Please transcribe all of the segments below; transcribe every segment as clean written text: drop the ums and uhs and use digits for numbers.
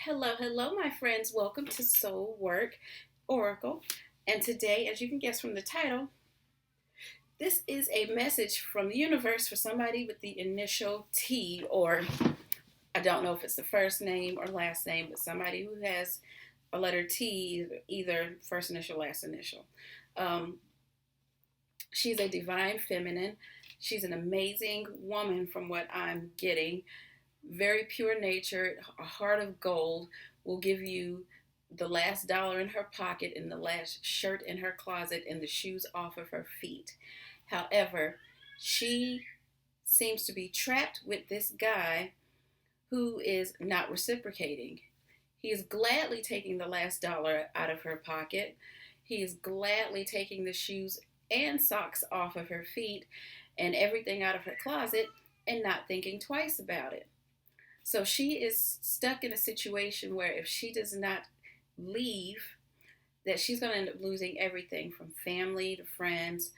Hello, hello, my friends. Welcome to Soul Work Oracle. And today, as you can guess from the title, this is a message from the universe for somebody with the initial T, or I don't know if it's the first name or last name, but somebody who has a letter T, either first initial, last initial. Um, she's a divine feminine. She's an amazing woman from what I'm getting. Very pure natured, a heart of gold, will give you the last dollar in her pocket and the last shirt in her closet and the shoes off of her feet. However, she seems to be trapped with this guy who is not reciprocating. He is gladly taking the last dollar out of her pocket. He is gladly taking the shoes and socks off of her feet and everything out of her closet and not thinking twice about it. So she is stuck in a situation where if she does not leave, that she's going to end up losing everything from family to friends,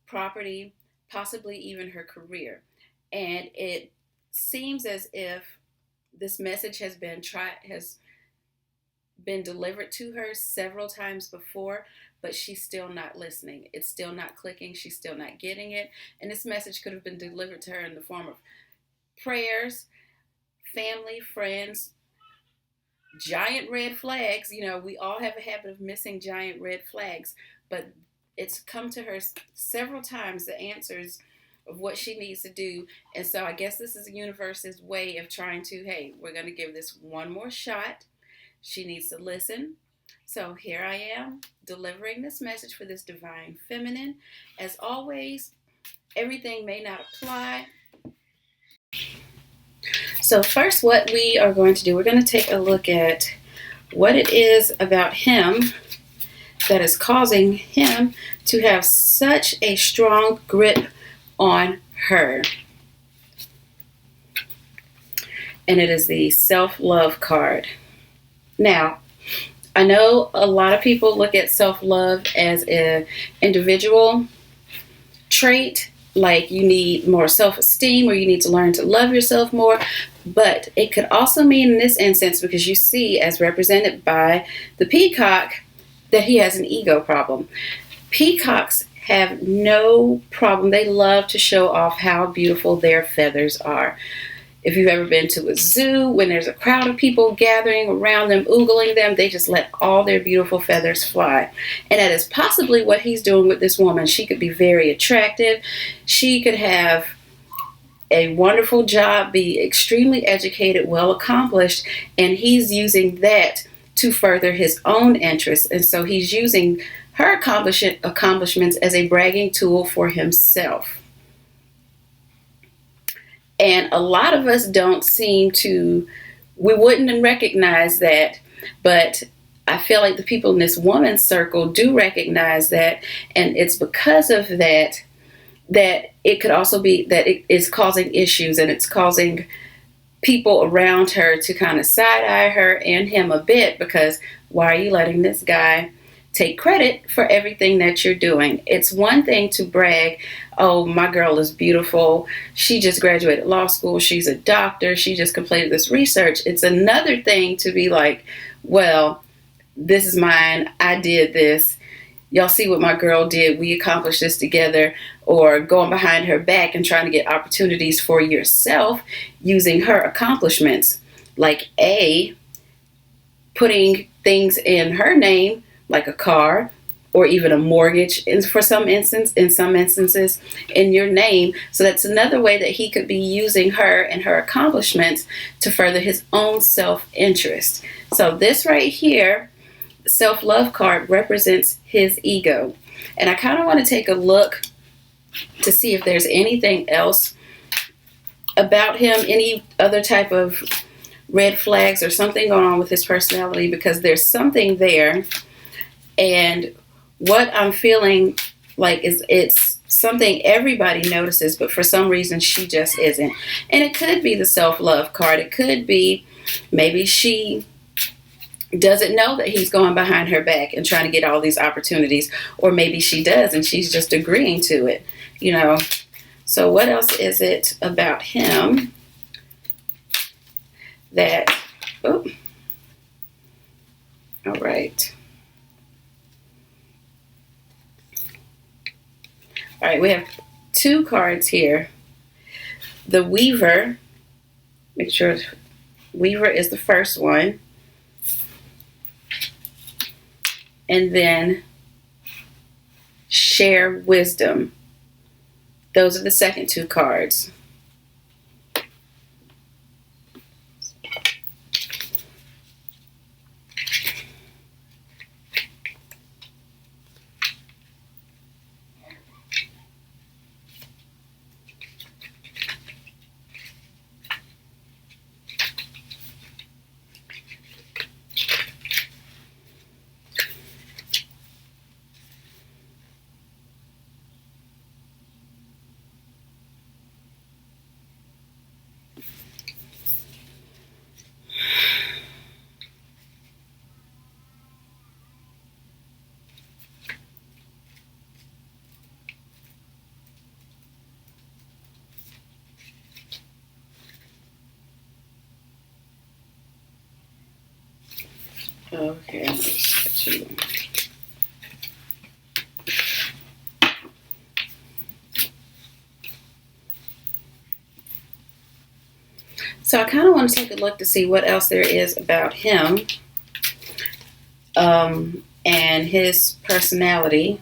property, possibly even her career. And it seems as if this message has been delivered to her several times before, but she's still not listening. It's still not clicking. She's still not getting it. And this message could have been delivered to her in the form of prayers, family, friends, giant red flags. You know, we all have a habit of missing giant red flags, but it's come to her several times, the answers of what she needs to do. And so I guess this is the universe's way of trying to, hey, we're going to give this one more shot. She needs to listen. So here I am delivering this message for this divine feminine. As always, everything may not apply. So first, what we are going to do, we're going to take a look at what it is about him that is causing him to have such a strong grip on her. And it is the self-love card. Now, I know a lot of people look at self-love as an individual trait, like you need more self-esteem or you need to learn to love yourself more. But it could also mean in this instance, because you see, as represented by the peacock, that he has an ego problem. Peacocks have no problem. They love to show off how beautiful their feathers are. If you've ever been to a zoo, when there's a crowd of people gathering around them, oogling them, they just let all their beautiful feathers fly. And that is possibly what he's doing with this woman. She could be very attractive. She could have a wonderful job, be extremely educated, well accomplished, and he's using that to further his own interests. And so he's using her accomplishments as a bragging tool for himself. And a lot of us don't seem to, we wouldn't recognize that, but I feel like the people in this woman's circle do recognize that, and it's because of that that it could also be that it is causing issues, and it's causing people around her to kind of side-eye her and him a bit, because why are you letting this guy take credit for everything that you're doing? It's one thing to brag, oh, my girl is beautiful, she just graduated law school, she's a doctor, she just completed this research. It's another thing to be like, well, this is mine, I did this, y'all see what my girl did, we accomplished this together. Or going behind her back and trying to get opportunities for yourself using her accomplishments, like putting things in her name, like a car or even a mortgage in some instances in your name. So that's another way that he could be using her and her accomplishments to further his own self-interest. So this right here, self-love card, represents his ego. And I kind of want to take a look to see if there's anything else about him, any other type of red flags or something going on with his personality, because there's something there. And what I'm feeling like is it's something everybody notices, but for some reason she just isn't. And it could be the self-love card. It could be maybe she doesn't know that he's going behind her back and trying to get all these opportunities, or maybe she does and she's just agreeing to it, you know. So what else is it about him that right. All right, we have two cards here. The Weaver, make sure Weaver is the first one. And then Share Wisdom. Those are the second two cards. Okay, let's get you. So I kind of want to take a look to see what else there is about him and his personality.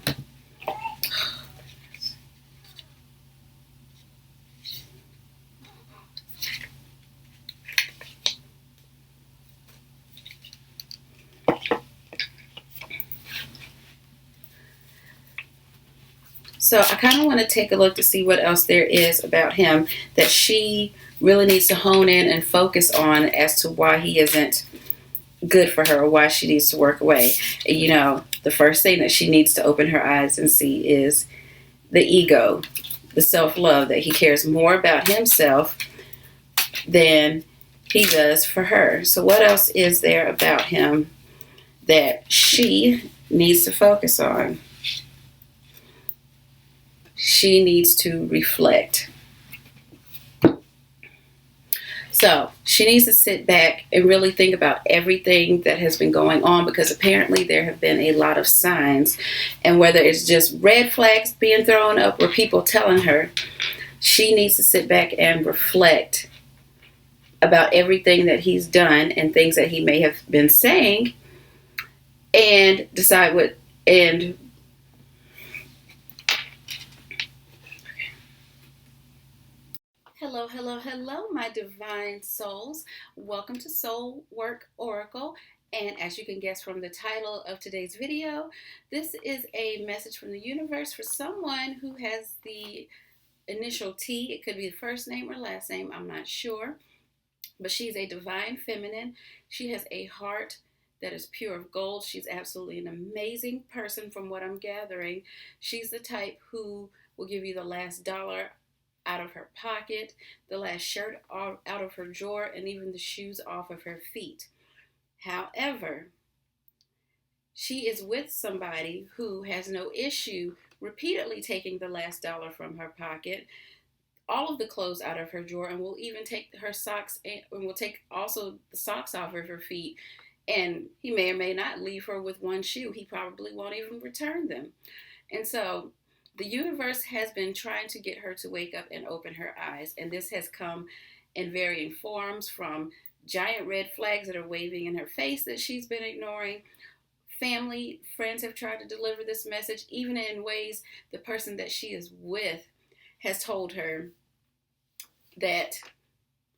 So I kind of want to take a look to see what else there is about him that she really needs to hone in and focus on as to why he isn't good for her or why she needs to work away. You know, the first thing that she needs to open her eyes and see is the ego, the self-love, that he cares more about himself than he does for her. So what else is there about him that she needs to focus on? She needs to reflect. So she needs to sit back and really think about everything that has been going on, because apparently there have been a lot of signs, and whether it's just red flags being thrown up or people telling her, she needs to sit back and reflect about everything that he's done and things that he may have been saying, and decide what and Hello, hello, hello, my divine souls. Welcome to Soul Work Oracle. And as you can guess from the title of today's video, this is a message from the universe for someone who has the initial T. It could be the first name or last name, I'm not sure. But she's a divine feminine. She has a heart that is pure of gold. She's absolutely an amazing person from what I'm gathering. She's the type who will give you the last dollar out of her pocket, the last shirt out of her drawer, and even the shoes off of her feet. However, she is with somebody who has no issue repeatedly taking the last dollar from her pocket, all of the clothes out of her drawer, and will even take her socks and will take also the socks off of her feet. And he may or may not leave her with one shoe. He probably won't even return them. And so the universe has been trying to get her to wake up and open her eyes. And this has come in varying forms, from giant red flags that are waving in her face that she's been ignoring. Family, friends have tried to deliver this message, even in ways the person that she is with has told her, that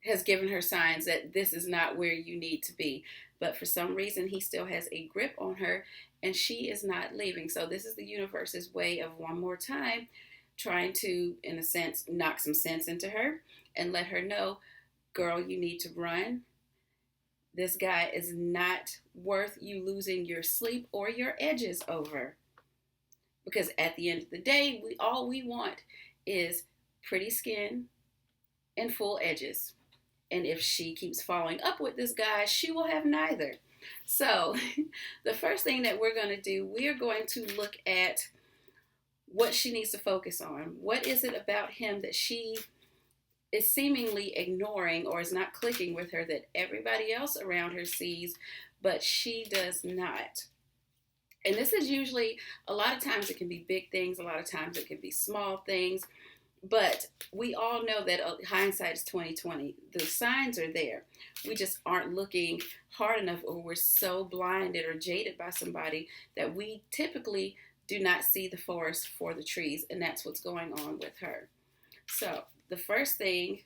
has given her signs that this is not where you need to be. But for some reason, he still has a grip on her, and she is not leaving. So this is the universe's way of one more time trying to, in a sense, knock some sense into her and let her know, girl, you need to run. This guy is not worth you losing your sleep or your edges over. Because at the end of the day, all we want is pretty skin and full edges. And if she keeps following up with this guy, she will have neither. So the first thing that we're going to do, we are going to look at what she needs to focus on. What is it about him that she is seemingly ignoring or is not clicking with her that everybody else around her sees, but she does not. And this is usually, a lot of times it can be big things, a lot of times it can be small things, but we all know that hindsight is 2020. The signs are there. We just aren't looking hard enough, or we're so blinded or jaded by somebody that we typically do not see the forest for the trees, and that's what's going on with her. So the first thing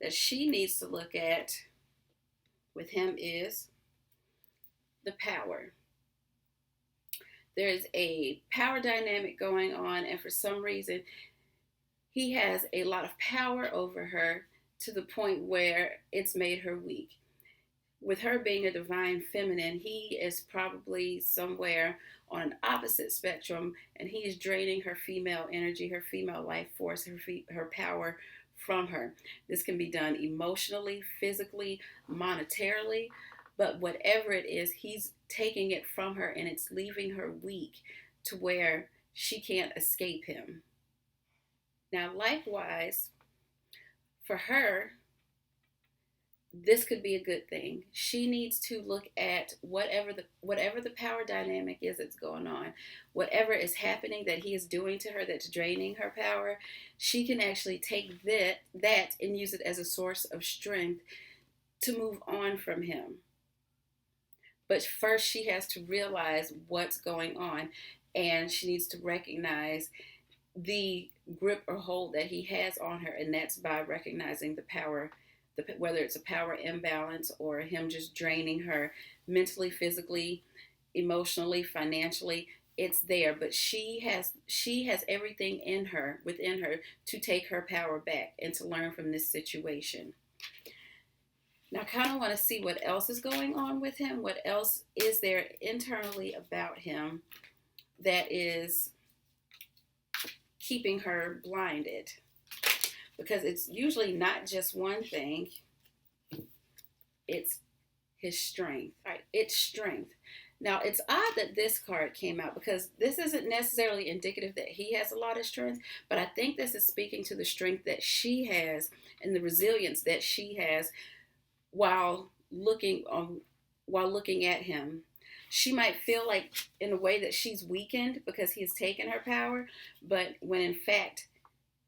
that she needs to look at with him is the power. There is a power dynamic going on, and for some reason, he has a lot of power over her to the point where it's made her weak. With her being a divine feminine, he is probably somewhere on an opposite spectrum, and he is draining her female energy, her female life force, her power from her. This can be done emotionally, physically, monetarily, but whatever it is, he's taking it from her, and it's leaving her weak to where she can't escape him. Now, likewise, for her, this could be a good thing. She needs to look at whatever the power dynamic is that's going on, whatever is happening that he is doing to her that's draining her power. She can actually take that and use it as a source of strength to move on from him. But first, she has to realize what's going on, and she needs to recognize the grip or hold that he has on her, and that's by recognizing the power, whether it's a power imbalance or him just draining her mentally, physically, emotionally, financially. It's there, but she has everything within her to take her power back and to learn from this situation. Now, I kind of want to see what else is going on with him. What else is there internally about him that is keeping her blinded? Because it's usually not just one thing, it's his strength. All right, it's strength. Now, it's odd that this card came out because this isn't necessarily indicative that he has a lot of strength, but I think this is speaking to the strength that she has and the resilience that she has while looking at him. She might feel like in a way that she's weakened because he's taken her power, but when in fact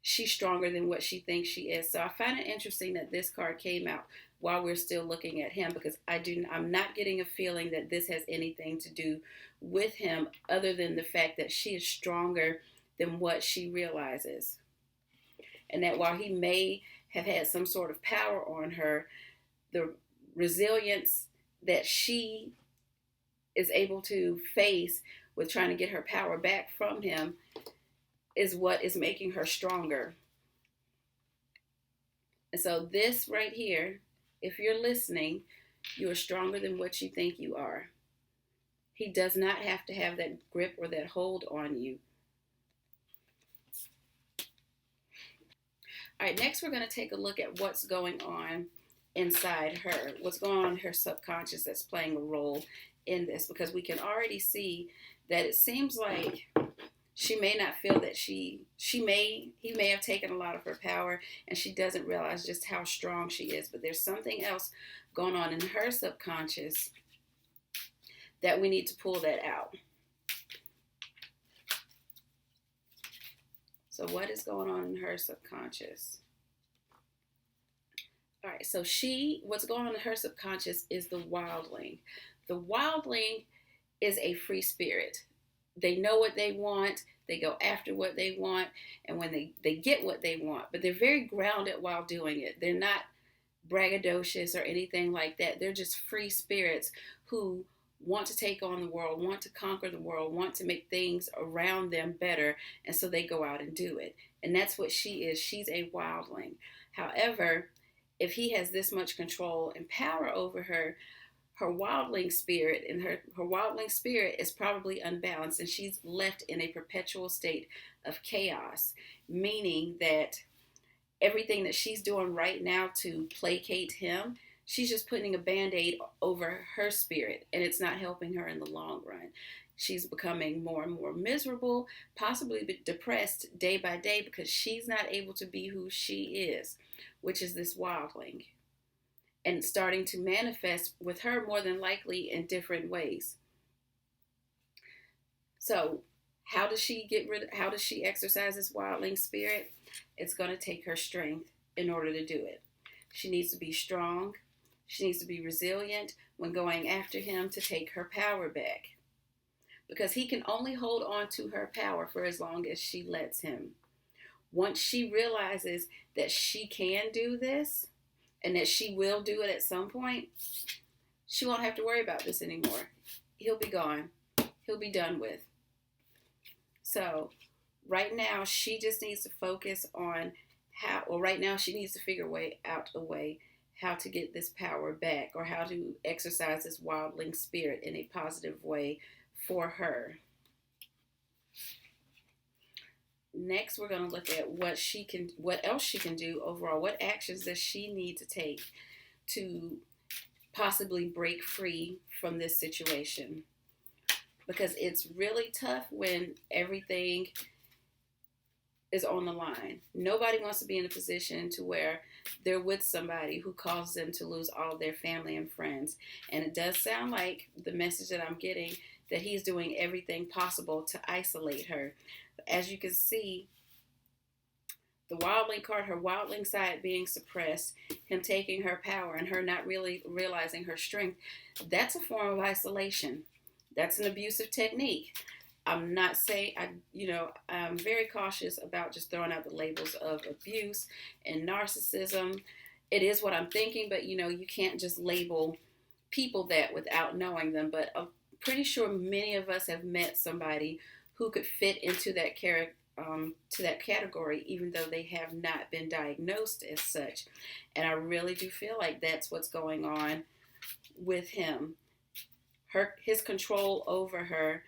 she's stronger than what she thinks she is. So I find it interesting that this card came out while we're still looking at him, because I'm not getting a feeling that this has anything to do with him other than the fact that she is stronger than what she realizes. And that while he may have had some sort of power on her, the resilience that she is able to face with trying to get her power back from him is what is making her stronger. And so this right here, if you're listening, you are stronger than what you think you are. He does not have to have that grip or that hold on you. All right, next we're going to take a look at what's going on inside her, what's going on in her subconscious that's playing a role in this, because we can already see that it seems like she may not feel that he may have taken a lot of her power, and she doesn't realize just how strong she is. But there's something else going on in her subconscious that we need to pull that out. So what is going on in her subconscious? All right, so what's going on in her subconscious is the wildling. The wildling is a free spirit. They know what they want, they go after what they want, and when they get what they want, but they're very grounded while doing it. They're not braggadocious or anything like that. They're just free spirits who want to take on the world, want to conquer the world, want to make things around them better, and so they go out and do it. And that's what she is. She's a wildling. However, if he has this much control and power over her, her wildling spirit is probably unbalanced, and she's left in a perpetual state of chaos, meaning that everything that she's doing right now to placate him she's just putting a band-aid over her spirit, and it's not helping her in the long run. She's becoming more and more miserable, possibly depressed day by day, because she's not able to be who she is, which is this wildling, and starting to manifest with her more than likely in different ways. So how does she exercise this wildling spirit? It's going to take her strength in order to do it. She needs to be strong. She needs to be resilient when going after him to take her power back, because he can only hold on to her power for as long as she lets him. Once she realizes that she can do this and that she will do it at some point, she won't have to worry about this anymore. He'll be gone. He'll be done with. So right now, she just needs to focus on right now she needs to figure out a way how to get this power back, or how to exercise this wildling spirit in a positive way for her. Next, we're going to look at what else she can do overall. What actions does she need to take to possibly break free from this situation? Because it's really tough when everything is on the line. Nobody wants to be in a position to where they're with somebody who causes them to lose all their family and friends. And it does sound like the message that I'm getting, that he's doing everything possible to isolate her. As you can see, the wildling card, her wildling side being suppressed, him taking her power and her not really realizing her strength, that's a form of isolation. That's an abusive technique. I'm not saying, I'm very cautious about just throwing out the labels of abuse and narcissism. It is what I'm thinking, but you can't just label people that without knowing them. But I'm pretty sure many of us have met somebody who could fit into that category, even though they have not been diagnosed as such. And I really do feel like that's what's going on with him. His control over her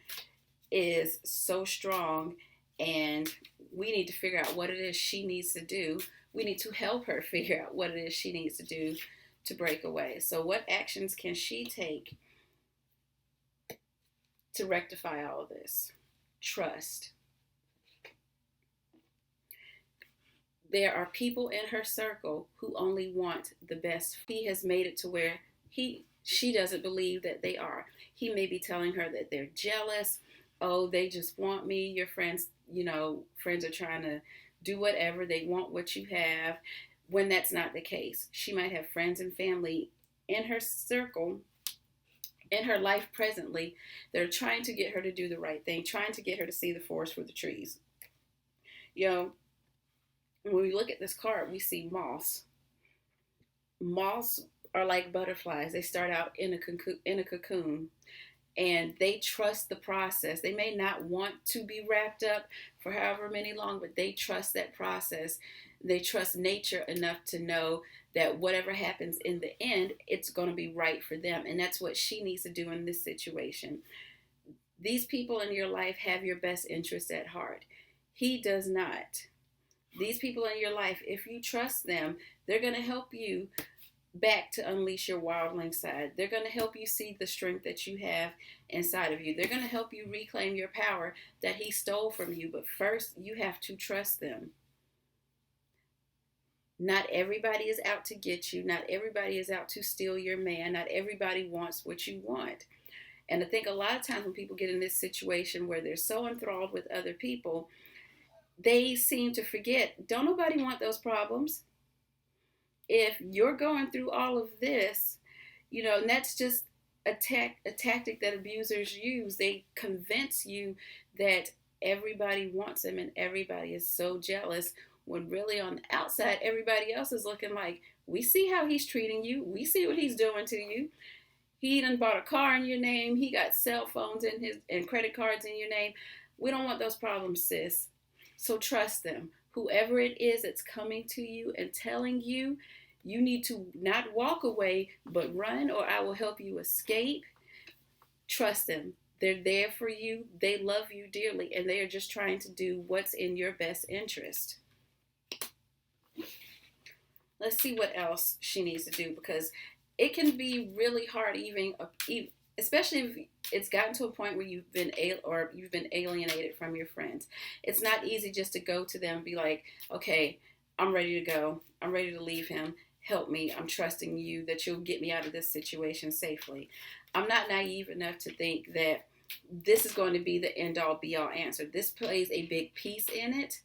is so strong, and we need to figure out what it is she needs to do. We need to help her figure out what it is she needs to do to break away. So what actions can she take to rectify all of this? Trust. There are people in her circle who only want the best. He has made it to where she doesn't believe that they are. He may be telling her that they're jealous. Oh, they just want me. Your friends, friends are trying to do whatever. They want what you have, when that's not the case. She might have friends and family in her circle, in her life presently, that are trying to get her to do the right thing, trying to get her to see the forest for the trees. When we look at this card, we see moths. Moths are like butterflies. They start out in a cocoon, and they trust the process. They may not want to be wrapped up for however many long, but they trust that process. They trust nature enough to know that whatever happens in the end, it's going to be right for them. And that's what she needs to do in this situation. These people in your life have your best interest at heart. He does not. These people in your life, if you trust them, they're going to help you back to unleash your wildling side. They're going to help you see the strength that you have inside of you. They're going to help you reclaim your power that he stole from you. But first, you have to trust them. Not everybody is out to get you. Not everybody is out to steal your man. Not everybody wants what you want. And I think a lot of times when people get in this situation where they're so enthralled with other people, they seem to forget, don't nobody want those problems. If you're going through all of this, and that's just a tactic that abusers use. They convince you that everybody wants them and everybody is so jealous, when really on the outside, everybody else is looking like, we see how he's treating you. We see what he's doing to you. He done bought a car in your name. He got cell phones and credit cards in your name. We don't want those problems, sis. So trust them. Whoever it is that's coming to you and telling you, you need to not walk away, but run, or I will help you escape. Trust them. They're there for you. They love you dearly, and they are just trying to do what's in your best interest. Let's see what else she needs to do, because it can be really hard, especially if it's gotten to a point where you've been alienated from your friends. It's not easy just to go to them and be like, okay, I'm ready to go. I'm ready to leave him. Help me. I'm trusting you that you'll get me out of this situation safely. I'm not naive enough to think that this is going to be the end all be all answer. This plays a big piece in it.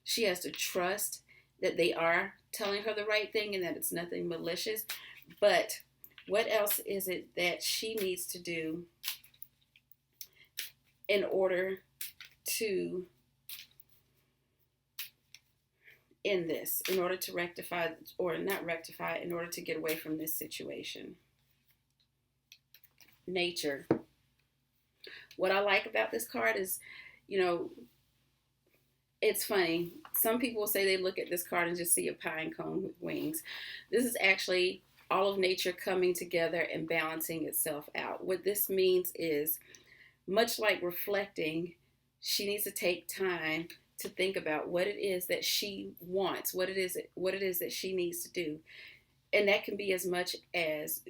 She has to trust that they are telling her the right thing and that it's nothing malicious. But what else is it that she needs to do in order to end this, in order to rectify, or not rectify, in order to get away from this situation? Nature. What I like about this card is, you know, it's funny. Some people say they look at this card and just see a pine cone with wings. This is actually all of nature coming together and balancing itself out. What this means is, much like reflecting, she needs to take time to think about what it is that she wants, what it is that she needs to do. And that can be as much as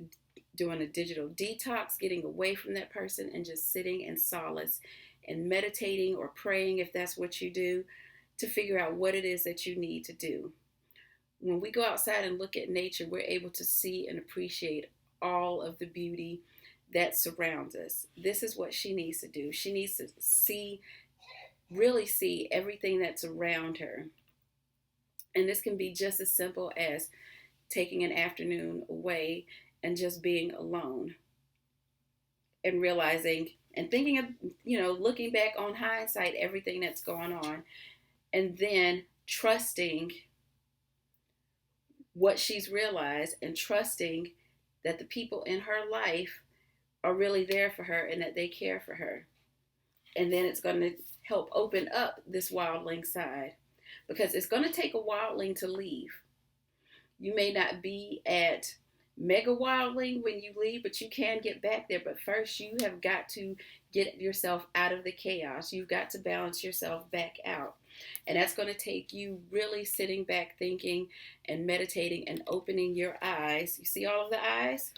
doing a digital detox, getting away from that person and just sitting in solace and meditating or praying, if that's what you do, to figure out what it is that you need to do. When we go outside and look at nature, we're able to see and appreciate all of the beauty that surrounds us. This is what she needs to do. She needs to really see everything that's around her. And this can be just as simple as taking an afternoon away and just being alone and realizing and thinking of, looking back on hindsight, everything that's going on, and then trusting what she's realized and trusting that the people in her life are really there for her and that they care for her. And then it's going to help open up this wildling side, because it's going to take a wildling to leave. You may not be at mega wildling when you leave, but you can get back there. But first, you have got to get yourself out of the chaos. You've got to balance yourself back out. And that's going to take you really sitting back, thinking and meditating and opening your eyes. You see all of the eyes?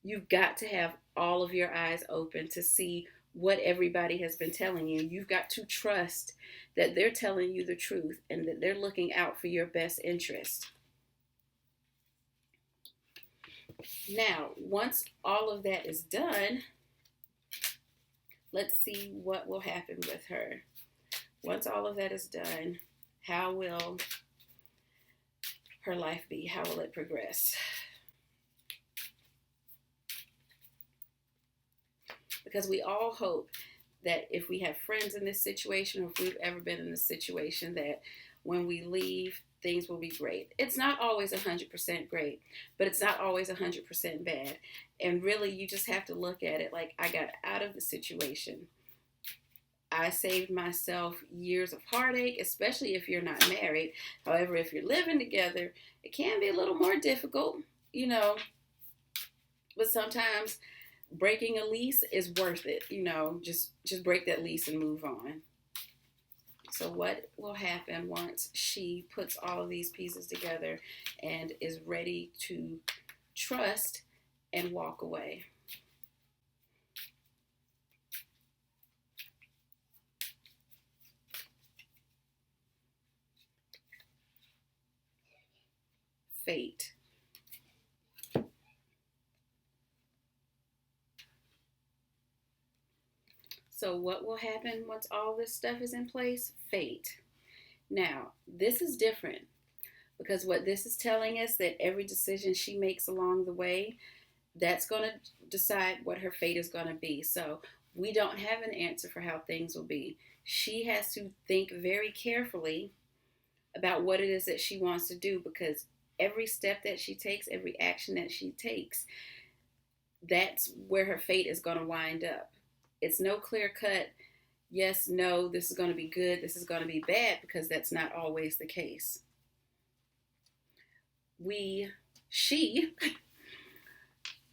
You've got to have all of your eyes open to see what everybody has been telling you. You've got to trust that they're telling you the truth and that they're looking out for your best interest. Now, once all of that is done, let's see what will happen with her. Once all of that is done, how will her life be? How will it progress? Because we all hope that if we have friends in this situation, or if we've ever been in this situation, that when we leave, things will be great. It's not always 100% great, but it's not always 100% bad. And really, you just have to look at it like, I got out of the situation. I saved myself years of heartache, especially if you're not married. However, if you're living together, it can be a little more difficult, but sometimes breaking a lease is worth it. Just break that lease and move on. So what will happen once she puts all of these pieces together and is ready to trust and walk away? Fate. So what will happen once all this stuff is in place? Fate. Now, this is different, because what this is telling us, that every decision she makes along the way, that's going to decide what her fate is going to be. So we don't have an answer for how things will be. She has to think very carefully about what it is that she wants to do, because every step that she takes, every action that she takes, that's where her fate is going to wind up. It's no clear cut, yes, no, this is going to be good, this is going to be bad, because that's not always the case. She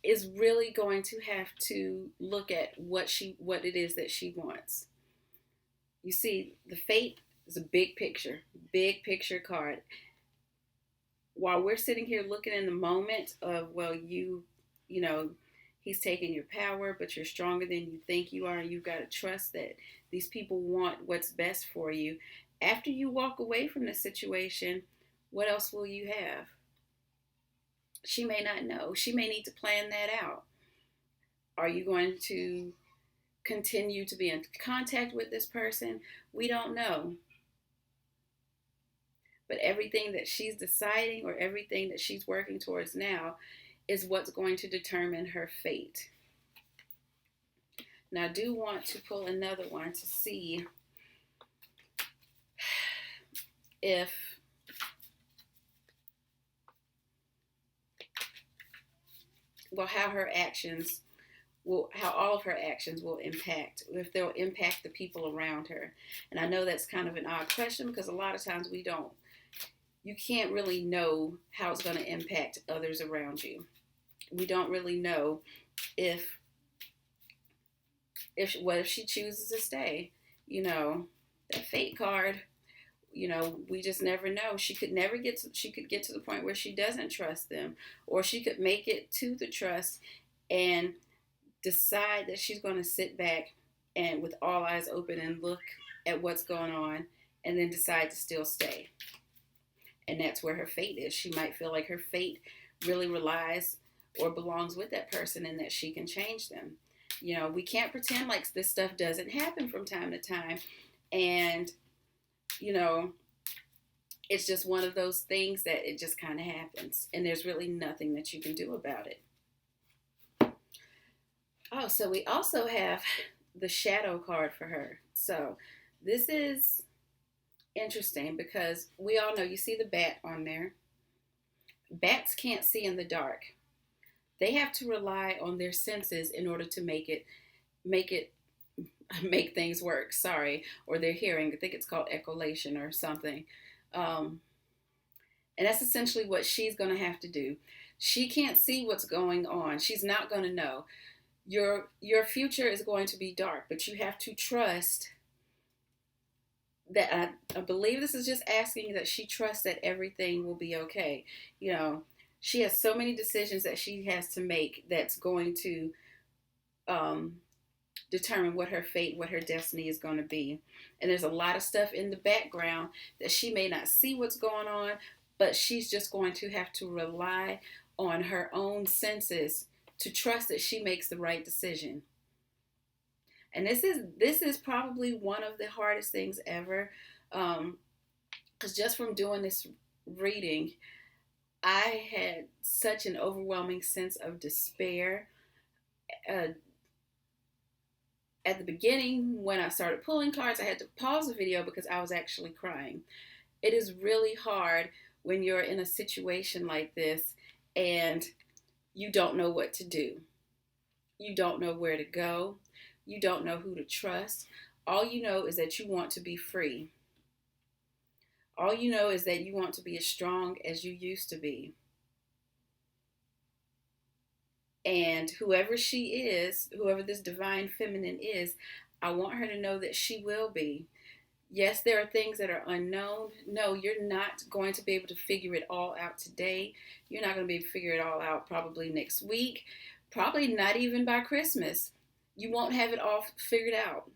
is really going to have to look at what it is that she wants. You see, the fate is a big picture card. while we're sitting here looking in the moment of, well, you know, he's taking your power, but you're stronger than you think you are, and you've got to trust that these people want what's best for you. After you walk away from the situation, what else will you have? She may not know. She may need to plan that out. Are you going to continue to be in contact with this person? We don't know. But everything that she's deciding or everything that she's working towards now is what's going to determine her fate. Now, I do want to pull another one to see if how her actions how all of her actions will impact, if they'll impact the people around her. And I know that's kind of an odd question because a lot of times you can't really know how it's going to impact others around you. We don't really know if what if she chooses to stay. That fate card, we just never know. She could get to the point where she doesn't trust them, or she could make it to the trust and decide that she's going to sit back and with all eyes open and look at what's going on, and then decide to still stay. And that's where her fate is. She might feel like her fate really relies or belongs with that person and that she can change them. We can't pretend like this stuff doesn't happen from time to time. And, it's just one of those things that it just kind of happens. And there's really nothing that you can do about it. Oh, so we also have the shadow card for her. So this is interesting because we all know, you see the bat on there. Bats can't see in the dark. They have to rely on their senses in order to make things work. Or their hearing. I think it's called echolation or something. And that's essentially what she's going to have to do. She can't see what's going on. She's not going to know. Your future is going to be dark, but you have to trust that. I believe this is just asking that she trusts that everything will be okay. She has so many decisions that she has to make that's going to determine what her fate, what her destiny is going to be. And there's a lot of stuff in the background that she may not see what's going on, but she's just going to have to rely on her own senses to trust that she makes the right decision. And this is probably one of the hardest things ever, because just from doing this reading, I had such an overwhelming sense of despair. At the beginning, when I started pulling cards, I had to pause the video because I was actually crying. It is really hard when you're in a situation like this and you don't know what to do. You don't know where to go. You don't know who to trust. All you know is that you want to be free. All you know is that you want to be as strong as you used to be. And whoever she is, whoever this divine feminine is, I want her to know that she will be. Yes, there are things that are unknown. No, you're not going to be able to figure it all out today. You're not going to be able to figure it all out probably next week. Probably not even by Christmas. You won't have it all figured out.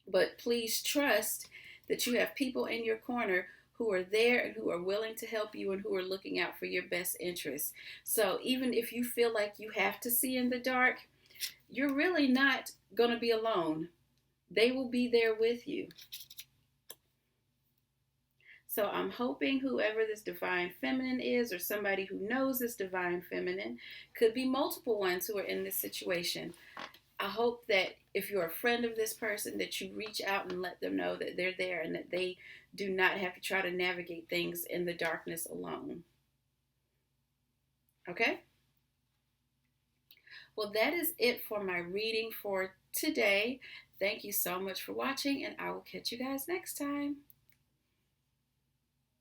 But please trust that you have people in your corner who are there and who are willing to help you and who are looking out for your best interests. So even if you feel like you have to see in the dark, you're really not going to be alone. They will be there with you. So I'm hoping whoever this divine feminine is, or somebody who knows this divine feminine, could be multiple ones who are in this situation. I hope that if you're a friend of this person, that you reach out and let them know that they're there and that they do not have to try to navigate things in the darkness alone. Okay? Well, that is it for my reading for today. Thank you so much for watching, and I will catch you guys next time.